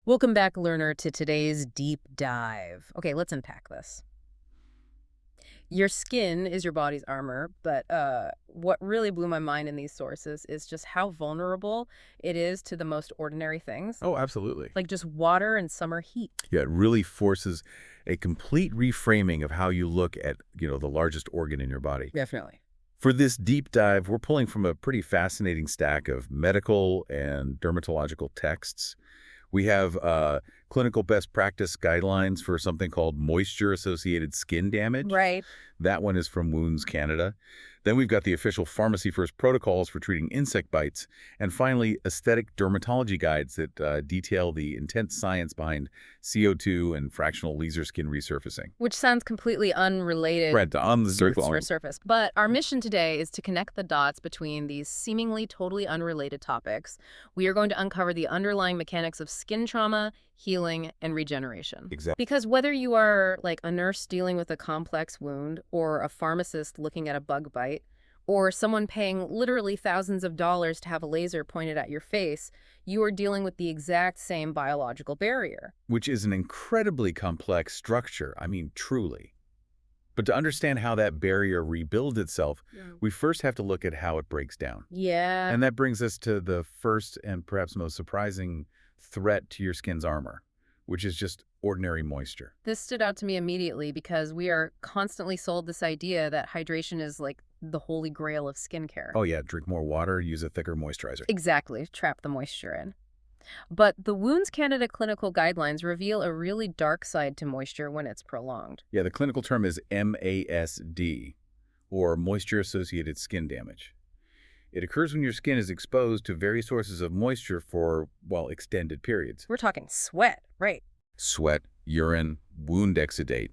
Welcome back, learner, to today's deep dive. Okay, let's unpack this. Your skin is your body's armor, but what really blew my mind in these sources is just how vulnerable it is to the most ordinary things, Oh, absolutely. like just water and summer heat. Yeah, it really forces a complete reframing of how you look at, the largest organ in your body. Definitely. For this deep dive, we're pulling from a pretty fascinating stack of medical and dermatological texts. We have clinical best practice guidelines for something called moisture-associated skin damage. Right. That one is from Wounds Canada. Then we've got the official Pharmacy First protocols for treating insect bites. And finally, aesthetic dermatology guides that detail the intense science behind CO2 and fractional laser skin resurfacing. Which sounds completely unrelated Right, on the to the surface. But our mission today is to connect the dots between these seemingly totally unrelated topics. We are going to uncover the underlying mechanics of skin trauma, healing, and regeneration. Exactly. Because whether you are like a nurse dealing with a complex wound, or a pharmacist looking at a bug bite, or someone paying literally thousands of dollars to have a laser pointed at your face, you are dealing with the exact same biological barrier. Which is an incredibly complex structure. I mean, truly. But to understand how that barrier rebuilds itself, we first have to look at how it breaks down. Yeah. And that brings us to the first and perhaps most surprising threat to your skin's armor, which is just ordinary moisture. This stood out to me immediately because we are constantly sold this idea that hydration is like the holy grail of skincare. Oh yeah, drink more water, use a thicker moisturizer. Exactly, trap the moisture in. But the Wounds Canada clinical guidelines reveal a really dark side to moisture when it's prolonged. Yeah, the clinical term is MASD, or moisture-associated skin damage. It occurs when your skin is exposed to various sources of moisture for, well, extended periods. We're talking sweat, right? Sweat, urine, wound exudate,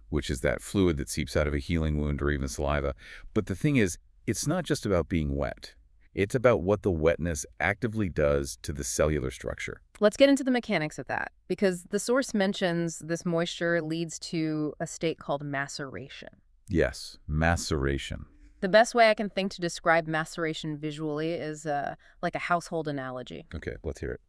which is that fluid that seeps out of a healing wound, or even saliva. But the thing is, it's not just about being wet. It's about what the wetness actively does to the cellular structure. Let's get into the mechanics of that, because the source mentions this moisture leads to a state called maceration. Yes, maceration. The best way I can think to describe maceration visually is like a household analogy. Okay, let's hear it.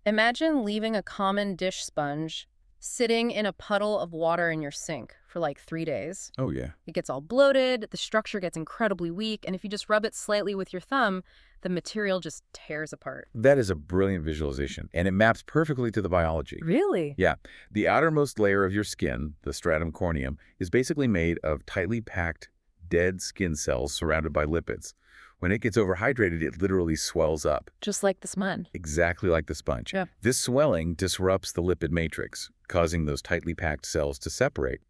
Imagine leaving a common dish sponge sitting in a puddle of water in your sink for like 3 days. Oh, yeah. It gets all bloated, the structure gets incredibly weak, and if you just rub it slightly with your thumb, the material just tears apart. That is a brilliant visualization, and it maps perfectly to the biology. Really? Yeah. The outermost layer of your skin, the stratum corneum, is basically made of tightly packed, dead skin cells surrounded by lipids. When it gets overhydrated, it literally swells up. Just like the smudge. Exactly like the sponge. Yeah. This swelling disrupts the lipid matrix, causing those tightly packed cells to separate.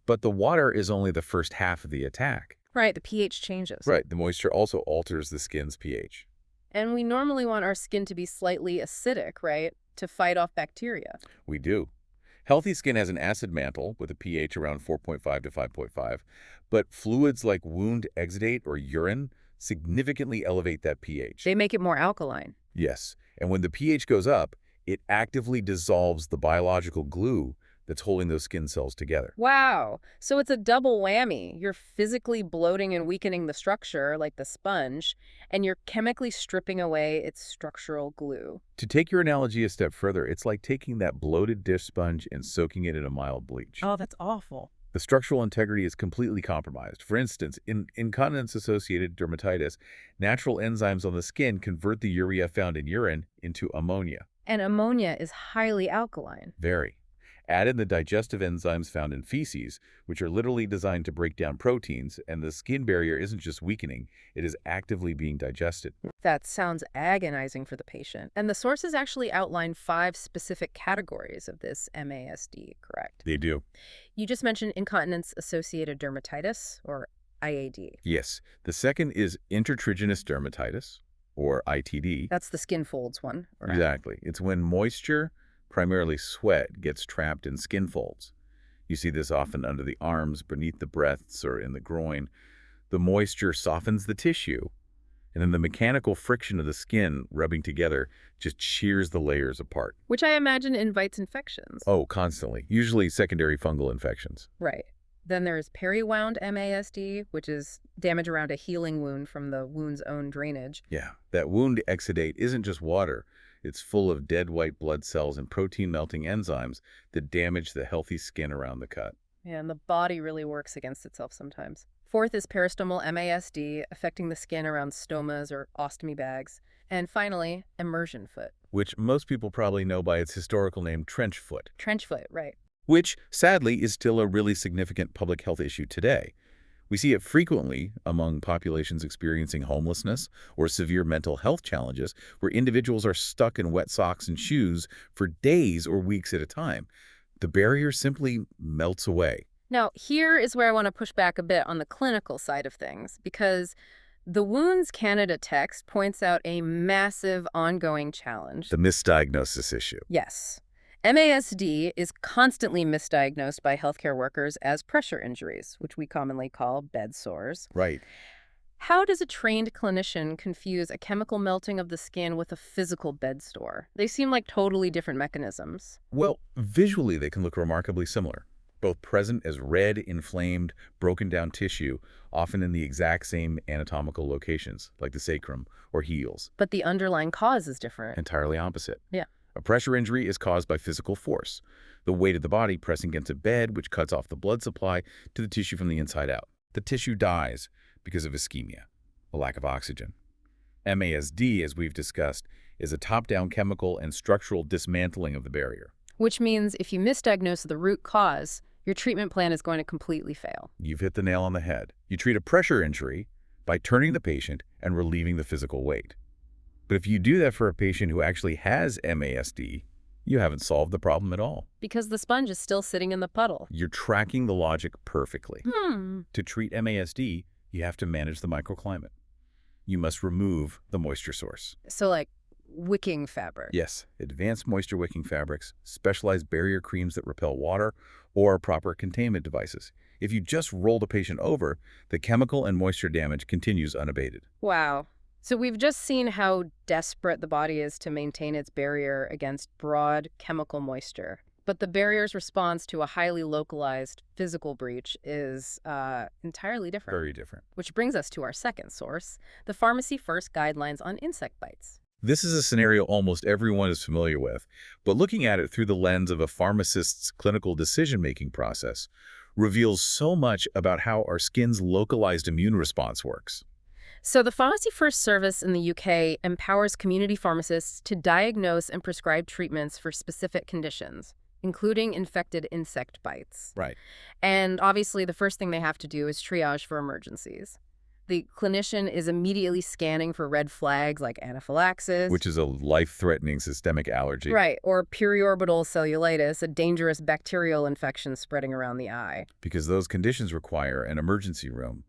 But the water is only the first half of the attack. Right, the pH changes. Right. The moisture also alters the skin's pH. And we normally want our skin to be slightly acidic, right, to fight off bacteria. We do. Healthy skin has an acid mantle with a pH around 4.5 to 5.5, but fluids like wound exudate or urine significantly elevate that pH. They make it more alkaline. Yes, and when the pH goes up, it actively dissolves the biological glue that's holding those skin cells together. Wow. So it's a double whammy. You're physically bloating and weakening the structure, like the sponge, and you're chemically stripping away its structural glue. To take your analogy a step further, it's like taking that bloated dish sponge and soaking it in a mild bleach. Oh, that's awful. The structural integrity is completely compromised. For instance, in incontinence-associated dermatitis, natural enzymes on the skin convert the urea found in urine into ammonia. And ammonia is highly alkaline. Very. Add in the digestive enzymes found in feces, which are literally designed to break down proteins, and the skin barrier isn't just weakening, it is actively being digested. That sounds agonizing for the patient. And the sources actually outline 5 specific categories of this MASD, correct? They do. You just mentioned incontinence-associated dermatitis, or IAD. Yes. The second is intertriginous dermatitis, or ITD. That's the skin folds one, right? Exactly. It's when moisture, primarily sweat, gets trapped in skin folds. You see this often under the arms, beneath the breasts, or in the groin. The moisture softens the tissue, and then the mechanical friction of the skin rubbing together just shears the layers apart. Which I imagine invites infections. Oh, constantly. Usually secondary fungal infections. Right. Then there's periwound MASD, which is damage around a healing wound from the wound's own drainage. Yeah, that wound exudate isn't just water. It's full of dead white blood cells and protein-melting enzymes that damage the healthy skin around the cut. Yeah, and the body really works against itself sometimes. Fourth is peristomal MASD, affecting the skin around stomas or ostomy bags. And finally, immersion foot. Which most people probably know by its historical name, trench foot, Trench foot, right. which sadly is still a really significant public health issue today. We see it frequently among populations experiencing homelessness or severe mental health challenges, where individuals are stuck in wet socks and shoes for days or weeks at a time. The barrier simply melts away. Now, here is where I want to push back a bit on the clinical side of things, because the Wounds Canada text points out a massive ongoing challenge. The misdiagnosis issue. Yes. MASD is constantly misdiagnosed by healthcare workers as pressure injuries, which we commonly call bed sores. Right. How does a trained clinician confuse a chemical melting of the skin with a physical bed sore? They seem like totally different mechanisms. Well, visually they can look remarkably similar, both present as red, inflamed, broken down tissue, often in the exact same anatomical locations, like the sacrum or heels. But the underlying cause is different. Entirely opposite. Yeah. A pressure injury is caused by physical force, the weight of the body pressing against a bed, which cuts off the blood supply to the tissue from the inside out. The tissue dies because of ischemia, a lack of oxygen. MASD, as we've discussed, is a top-down chemical and structural dismantling of the barrier. Which means if you misdiagnose the root cause, your treatment plan is going to completely fail. You've hit the nail on the head. You treat a pressure injury by turning the patient and relieving the physical weight. But if you do that for a patient who actually has MASD, you haven't solved the problem at all. Because the sponge is still sitting in the puddle. You're tracking the logic perfectly. To treat MASD, you have to manage the microclimate. You must remove the moisture source. So like wicking fabric. Yes, advanced moisture wicking fabrics, specialized barrier creams that repel water, or proper containment devices. If you just roll the patient over, the chemical and moisture damage continues unabated. Wow. So we've just seen how desperate the body is to maintain its barrier against broad chemical moisture. But the barrier's response to a highly localized physical breach is entirely different. Very different. Which brings us to our second source, the Pharmacy First guidelines on insect bites. This is a scenario almost everyone is familiar with, but looking at it through the lens of a pharmacist's clinical decision-making process reveals so much about how our skin's localized immune response works. So the Pharmacy First service in the UK empowers community pharmacists to diagnose and prescribe treatments for specific conditions, including infected insect bites. Right. And obviously, the first thing they have to do is triage for emergencies. The clinician is immediately scanning for red flags like anaphylaxis. Which is a life-threatening systemic allergy. Right, or periorbital cellulitis, a dangerous bacterial infection spreading around the eye. Because those conditions require an emergency room,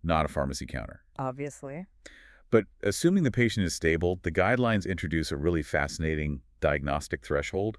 not a pharmacy counter. Obviously. But assuming the patient is stable, the guidelines introduce a really fascinating diagnostic threshold,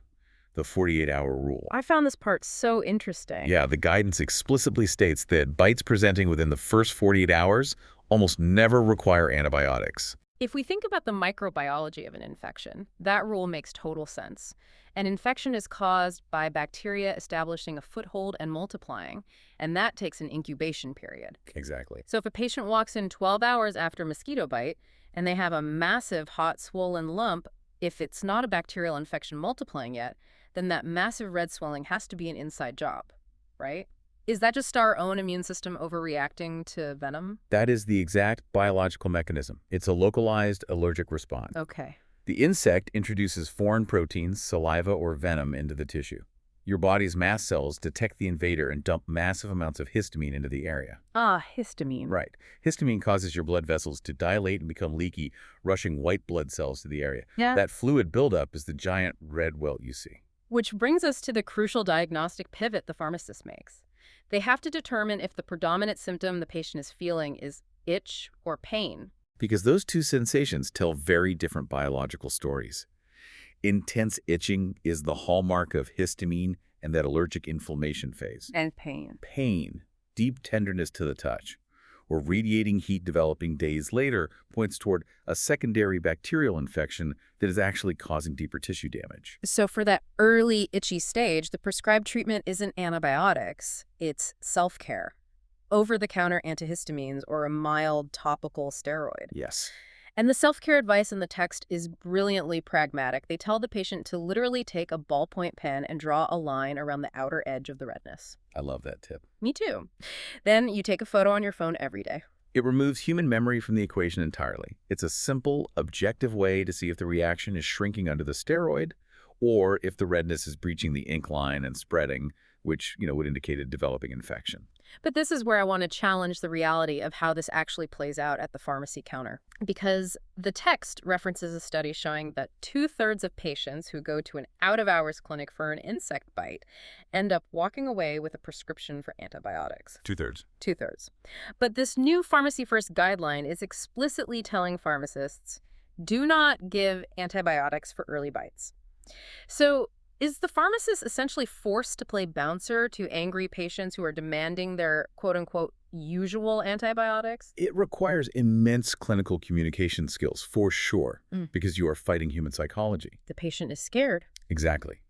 the 48-hour rule. I found this part so interesting. Yeah, the guidance explicitly states that bites presenting within the first 48 hours almost never require antibiotics. If we think about the microbiology of an infection, that rule makes total sense. An infection is caused by bacteria establishing a foothold and multiplying, and that takes an incubation period. Exactly. So if a patient walks in 12 hours after a mosquito bite and they have a massive hot swollen lump, if it's not a bacterial infection multiplying yet, then that massive red swelling has to be an inside job, right? Is that just our own immune system overreacting to venom? That is the exact biological mechanism. It's a localized allergic response. Okay. The insect introduces foreign proteins, saliva, or venom into the tissue. Your body's mast cells detect the invader and dump massive amounts of histamine into the area. Ah, histamine. Right. Histamine causes your blood vessels to dilate and become leaky, rushing white blood cells to the area. Yeah. That fluid buildup is the giant red welt you see. Which brings us to the crucial diagnostic pivot the pharmacist makes. They have to determine if the predominant symptom the patient is feeling is itch or pain. Because those two sensations tell very different biological stories. Intense itching is the hallmark of histamine and that allergic inflammation phase. And pain. Pain, deep tenderness to the touch, or radiating heat developing days later points toward a secondary bacterial infection that is actually causing deeper tissue damage. So for that early itchy stage, the prescribed treatment isn't antibiotics, it's self-care. Over-the-counter antihistamines or a mild topical steroid. Yes. And the self-care advice in the text is brilliantly pragmatic. They tell the patient to literally take a ballpoint pen and draw a line around the outer edge of the redness. I love that tip. Me too. Then you take a photo on your phone every day. It removes human memory from the equation entirely. It's a simple, objective way to see if the reaction is shrinking under the steroid or if the redness is breaching the ink line and spreading, which, would indicate a developing infection. But this is where I want to challenge the reality of how this actually plays out at the pharmacy counter. Because the text references a study showing that 2/3 of patients who go to an out-of-hours clinic for an insect bite end up walking away with a prescription for antibiotics. 2/3. 2/3. But this new Pharmacy First guideline is explicitly telling pharmacists, do not give antibiotics for early bites. So is the pharmacist essentially forced to play bouncer to angry patients who are demanding their quote-unquote usual antibiotics? It requires immense clinical communication skills, for sure, because you are fighting human psychology. The patient is scared. Exactly.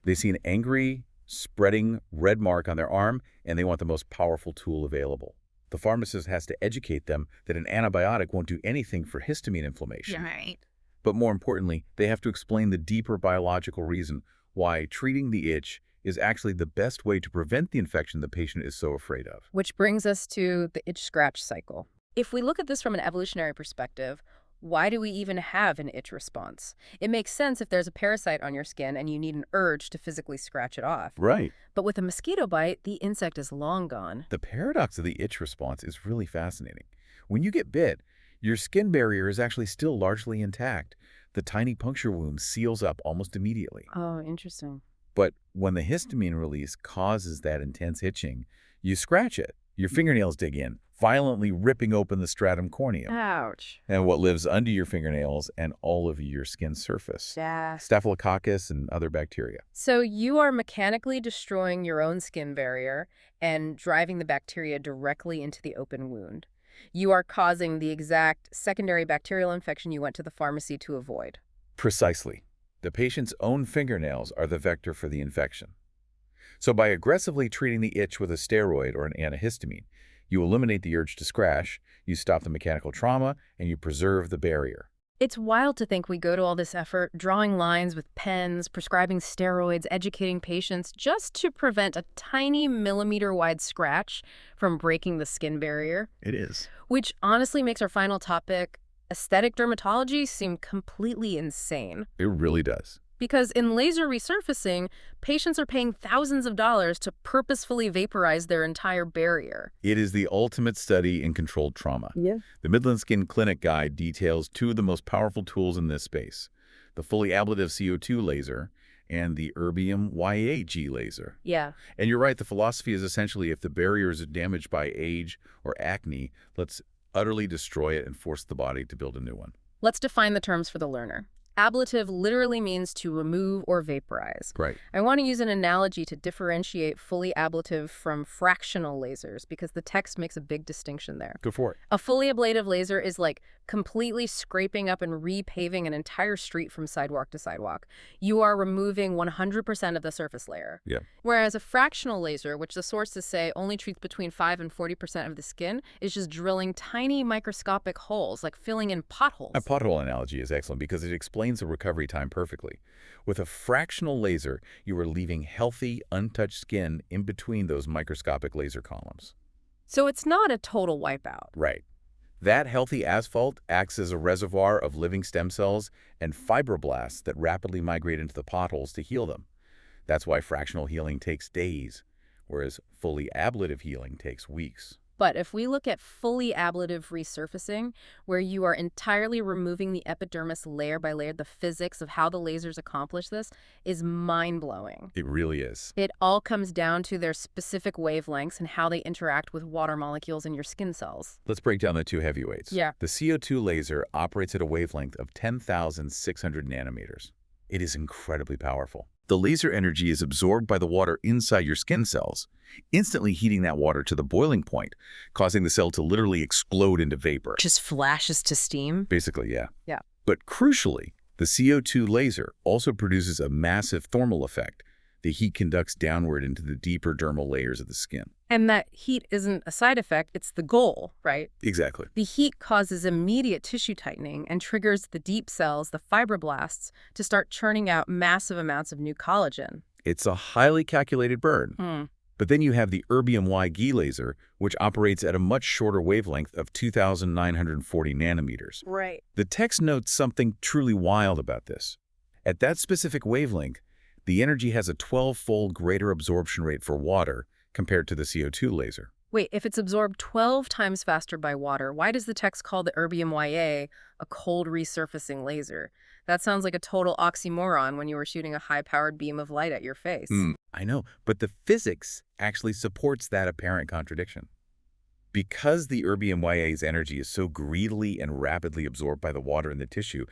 They see an angry, spreading red mark on their arm, and they want the most powerful tool available. The pharmacist has to educate them that an antibiotic won't do anything for histamine inflammation. Right. But more importantly, they have to explain the deeper biological reason why treating the itch is actually the best way to prevent the infection the patient is so afraid of. Which brings us to the itch-scratch cycle. If we look at this from an evolutionary perspective, why do we even have an itch response? It makes sense if there's a parasite on your skin and you need an urge to physically scratch it off. Right. But with a mosquito bite, the insect is long gone. The paradox of the itch response is really fascinating. When you get bit, your skin barrier is actually still largely intact. The tiny puncture wound seals up almost immediately. Oh, interesting. But when the histamine release causes that intense itching, you scratch it. Your fingernails dig in, violently ripping open the stratum corneum. Ouch. And what lives under your fingernails and all over your skin surface. Yeah. Staphylococcus and other bacteria. So you are mechanically destroying your own skin barrier and driving the bacteria directly into the open wound. You are causing the exact secondary bacterial infection you went to the pharmacy to avoid. Precisely. The patient's own fingernails are the vector for the infection. So by aggressively treating the itch with a steroid or an antihistamine, you eliminate the urge to scratch, you stop the mechanical trauma, and you preserve the barrier. It's wild to think we go to all this effort, drawing lines with pens, prescribing steroids, educating patients, just to prevent a tiny millimeter-wide scratch from breaking the skin barrier. It is. Which honestly makes our final topic, aesthetic dermatology, seem completely insane. It really does. Because in laser resurfacing, patients are paying thousands of dollars to purposefully vaporize their entire barrier. It is the ultimate study in controlled trauma. Yeah. The Midland Skin Clinic Guide details two of the most powerful tools in this space, the fully ablative CO2 laser and the erbium YAG laser. Yeah. And you're right, the philosophy is essentially if the barriers are damaged by age or acne, let's utterly destroy it and force the body to build a new one. Let's define the terms for the learner. Ablative literally means to remove or vaporize. Right. I want to use an analogy to differentiate fully ablative from fractional lasers because the text makes a big distinction there. Go for it. A fully ablative laser is like completely scraping up and repaving an entire street from sidewalk to sidewalk. You are removing 100% of the surface layer. Yeah. Whereas a fractional laser, which the sources say only treats between 5 and 40% of the skin, is just drilling tiny microscopic holes, like filling in potholes. A pothole analogy is excellent because it explains the recovery time perfectly. With a fractional laser, you are leaving healthy, untouched skin in between those microscopic laser columns. So it's not a total wipeout. Right. That healthy asphalt acts as a reservoir of living stem cells and fibroblasts that rapidly migrate into the potholes to heal them. That's why fractional healing takes days, whereas fully ablative healing takes weeks. But if we look at fully ablative resurfacing, where you are entirely removing the epidermis layer by layer, the physics of how the lasers accomplish this is mind-blowing. It really is. It all comes down to their specific wavelengths and how they interact with water molecules in your skin cells. Let's break down the two heavyweights. Yeah. The CO2 laser operates at a wavelength of 10,600 nanometers. It is incredibly powerful. The laser energy is absorbed by the water inside your skin cells, instantly heating that water to the boiling point, causing the cell to literally explode into vapor. Just flashes to steam? Basically, yeah. Yeah. But crucially, the CO2 laser also produces a massive thermal effect, The heat conducts downward into the deeper dermal layers of the skin. And that heat isn't a side effect, it's the goal, right? Exactly. The heat causes immediate tissue tightening and triggers the deep cells, the fibroblasts, to start churning out massive amounts of new collagen. It's a highly calculated burn. Hmm. But then you have the erbium-YG laser, which operates at a much shorter wavelength of 2,940 nanometers. Right. The text notes something truly wild about this. At that specific wavelength, the energy has a 12-fold greater absorption rate for water compared to the CO2 laser. Wait, if it's absorbed 12 times faster by water, why does the text call the erbium-YA a cold resurfacing laser? That sounds like a total oxymoron when you were shooting a high-powered beam of light at your face. I know, but the physics actually supports that apparent contradiction. Because the erbium-YA's energy is so greedily and rapidly absorbed by the water in the tissue,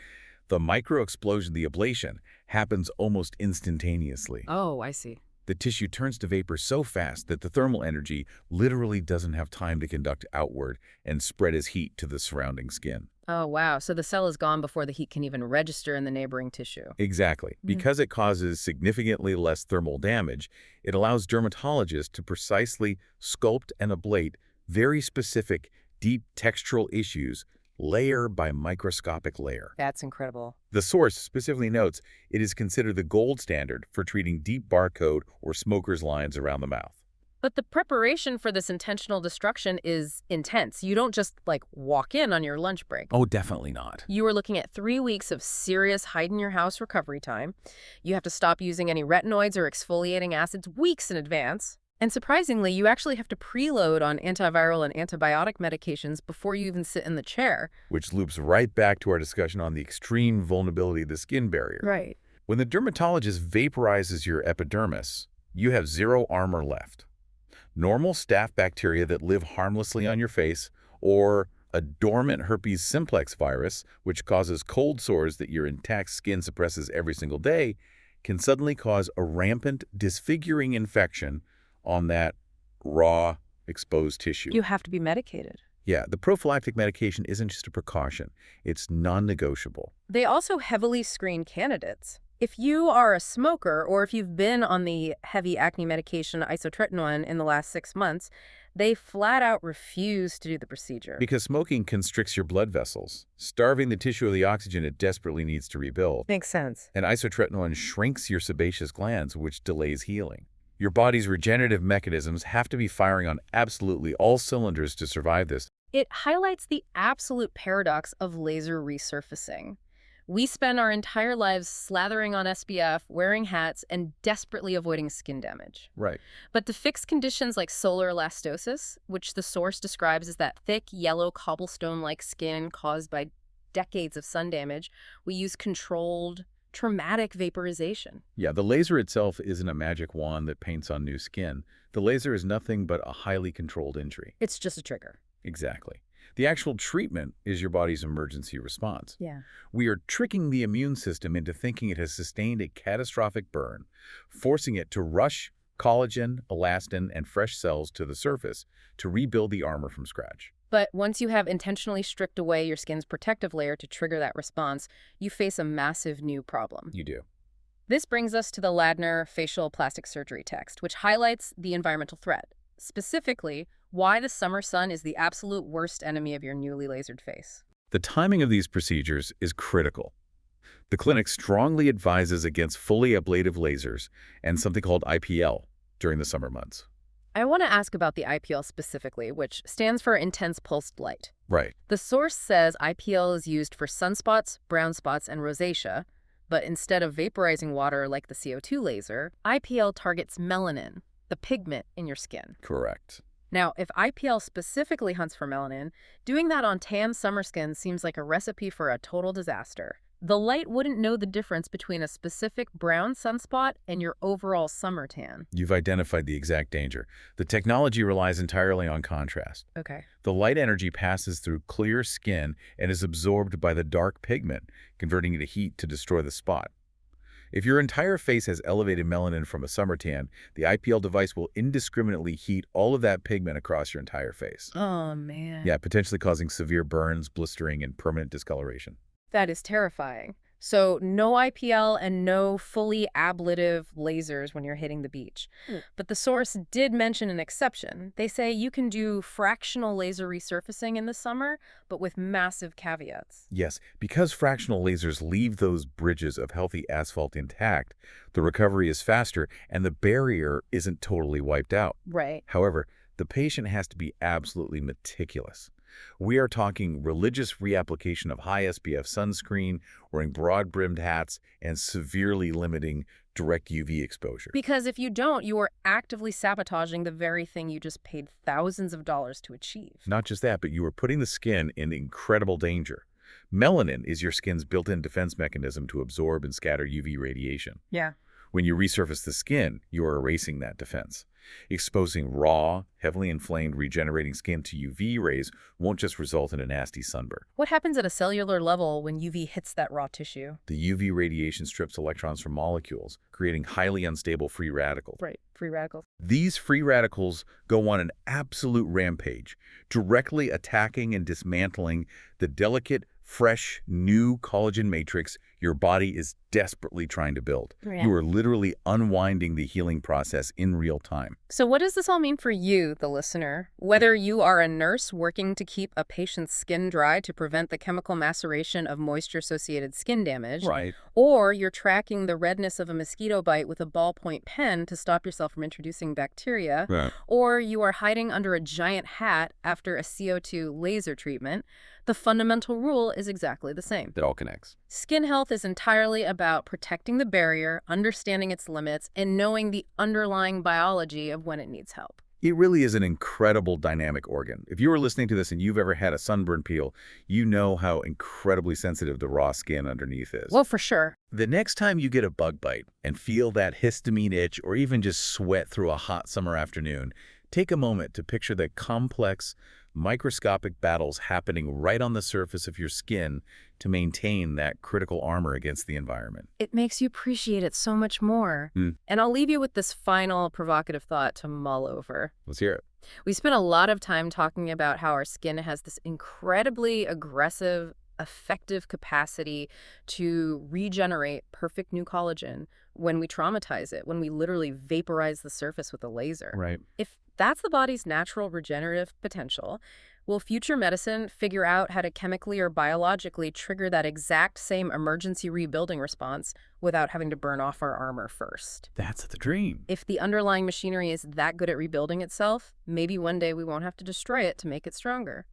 the micro-explosion, the ablation, happens almost instantaneously. Oh, I see. The tissue turns to vapor so fast that the thermal energy literally doesn't have time to conduct outward and spread as heat to the surrounding skin. Oh, wow. So the cell is gone before the heat can even register in the neighboring tissue. Exactly. Because it causes significantly less thermal damage, it allows dermatologists to precisely sculpt and ablate very specific, deep textural issues layer by microscopic layer. That's incredible. The source specifically notes it is considered the gold standard for treating deep barcode or smoker's lines around the mouth. But the preparation for this intentional destruction is intense. You don't just, walk in on your lunch break. Oh, definitely not. You are looking at 3 weeks of serious hide-in-your-house recovery time. You have to stop using any retinoids or exfoliating acids weeks in advance. And surprisingly, you actually have to preload on antiviral and antibiotic medications before you even sit in the chair. Which loops right back to our discussion on the extreme vulnerability of the skin barrier. Right. When the dermatologist vaporizes your epidermis, you have zero armor left. Normal staph bacteria that live harmlessly on your face, or a dormant herpes simplex virus, which causes cold sores that your intact skin suppresses every single day, can suddenly cause a rampant, disfiguring infection on that raw, exposed tissue. You have to be medicated. Yeah, the prophylactic medication isn't just a precaution. It's non-negotiable. They also heavily screen candidates. If you are a smoker or if you've been on the heavy acne medication isotretinoin in the last 6 months, they flat out refuse to do the procedure. Because smoking constricts your blood vessels, starving the tissue of the oxygen it desperately needs to rebuild. Makes sense. And isotretinoin shrinks your sebaceous glands, which delays healing. Your body's regenerative mechanisms have to be firing on absolutely all cylinders to survive this. It highlights the absolute paradox of laser resurfacing. We spend our entire lives slathering on SPF, wearing hats, and desperately avoiding skin damage. Right. But to fix conditions like solar elastosis, which the source describes as that thick, yellow, cobblestone-like skin caused by decades of sun damage, we use controlled, traumatic vaporization. Yeah, the laser itself isn't a magic wand that paints on new skin. The laser is nothing but a highly controlled injury. It's just a trigger. Exactly. The actual treatment is your body's emergency response. Yeah. We are tricking the immune system into thinking it has sustained a catastrophic burn, forcing it to rush collagen, elastin, and fresh cells to the surface to rebuild the armor from scratch. But once you have intentionally stripped away your skin's protective layer to trigger that response, you face a massive new problem. You do. This brings us to the Ladner facial plastic surgery text, which highlights the environmental threat. Specifically, why the summer sun is the absolute worst enemy of your newly lasered face. The timing of these procedures is critical. The clinic strongly advises against fully ablative lasers and something called IPL during the summer months. I want to ask about the IPL specifically, which stands for intense pulsed light. Right. The source says IPL is used for sunspots, brown spots, and rosacea, but instead of vaporizing water like the CO2 laser, IPL targets melanin, the pigment in your skin. Correct. Now, if IPL specifically hunts for melanin, doing that on tan summer skin seems like a recipe for a total disaster. The light wouldn't know the difference between a specific brown sunspot and your overall summer tan. You've identified the exact danger. The technology relies entirely on contrast. Okay. The light energy passes through clear skin and is absorbed by the dark pigment, converting it to heat to destroy the spot. If your entire face has elevated melanin from a summer tan, the IPL device will indiscriminately heat all of that pigment across your entire face. Oh, man. Yeah, potentially causing severe burns, blistering, and permanent discoloration. That is terrifying. So no IPL and no fully ablative lasers when you're hitting the beach. But the source did mention an exception. They say you can do fractional laser resurfacing in the summer, but with massive caveats. Yes, because fractional lasers leave those bridges of healthy asphalt intact, the recovery is faster and the barrier isn't totally wiped out. Right. However, the patient has to be absolutely meticulous. We are talking religious reapplication of high SPF sunscreen, wearing broad-brimmed hats, and severely limiting direct UV exposure. Because if you don't, you are actively sabotaging the very thing you just paid thousands of dollars to achieve. Not just that, but you are putting the skin in incredible danger. Melanin is your skin's built-in defense mechanism to absorb and scatter UV radiation. Yeah. When you resurface the skin, you are erasing that defense. Exposing raw, heavily inflamed, regenerating skin to UV rays won't just result in a nasty sunburn. What happens at a cellular level when UV hits that raw tissue? The UV radiation strips electrons from molecules, creating highly unstable free radicals. Right, free radicals. These free radicals go on an absolute rampage, directly attacking and dismantling the delicate, fresh, new collagen matrix your body is desperately trying to build. Yeah. You are literally unwinding the healing process in real time. So what does this all mean for you, the listener? Whether you are a nurse working to keep a patient's skin dry to prevent the chemical maceration of moisture-associated skin damage, Right. or you're tracking the redness of a mosquito bite with a ballpoint pen to stop yourself from introducing bacteria, Right. or you are hiding under a giant hat after a CO2 laser treatment, the fundamental rule is exactly the same. It all connects. Skin health is entirely about protecting the barrier, understanding its limits, and knowing the underlying biology of when it needs help. It really is an incredible dynamic organ. If you are listening to this and you've ever had a sunburn peel, you know how incredibly sensitive the raw skin underneath is. Well, for sure. The next time you get a bug bite and feel that histamine itch or even just sweat through a hot summer afternoon, take a moment to picture the complex, microscopic battles happening right on the surface of your skin to maintain that critical armor against the environment. It makes you appreciate it so much more. And I'll leave you with this final provocative thought to mull over. Let's hear it. We spent a lot of time talking about how our skin has this incredibly aggressive, effective capacity to regenerate perfect new collagen when we traumatize it, when we literally vaporize the surface with a laser. Right. If that's the body's natural regenerative potential, will future medicine figure out how to chemically or biologically trigger that exact same emergency rebuilding response without having to burn off our armor first? That's the dream. If the underlying machinery is that good at rebuilding itself, maybe one day we won't have to destroy it to make it stronger.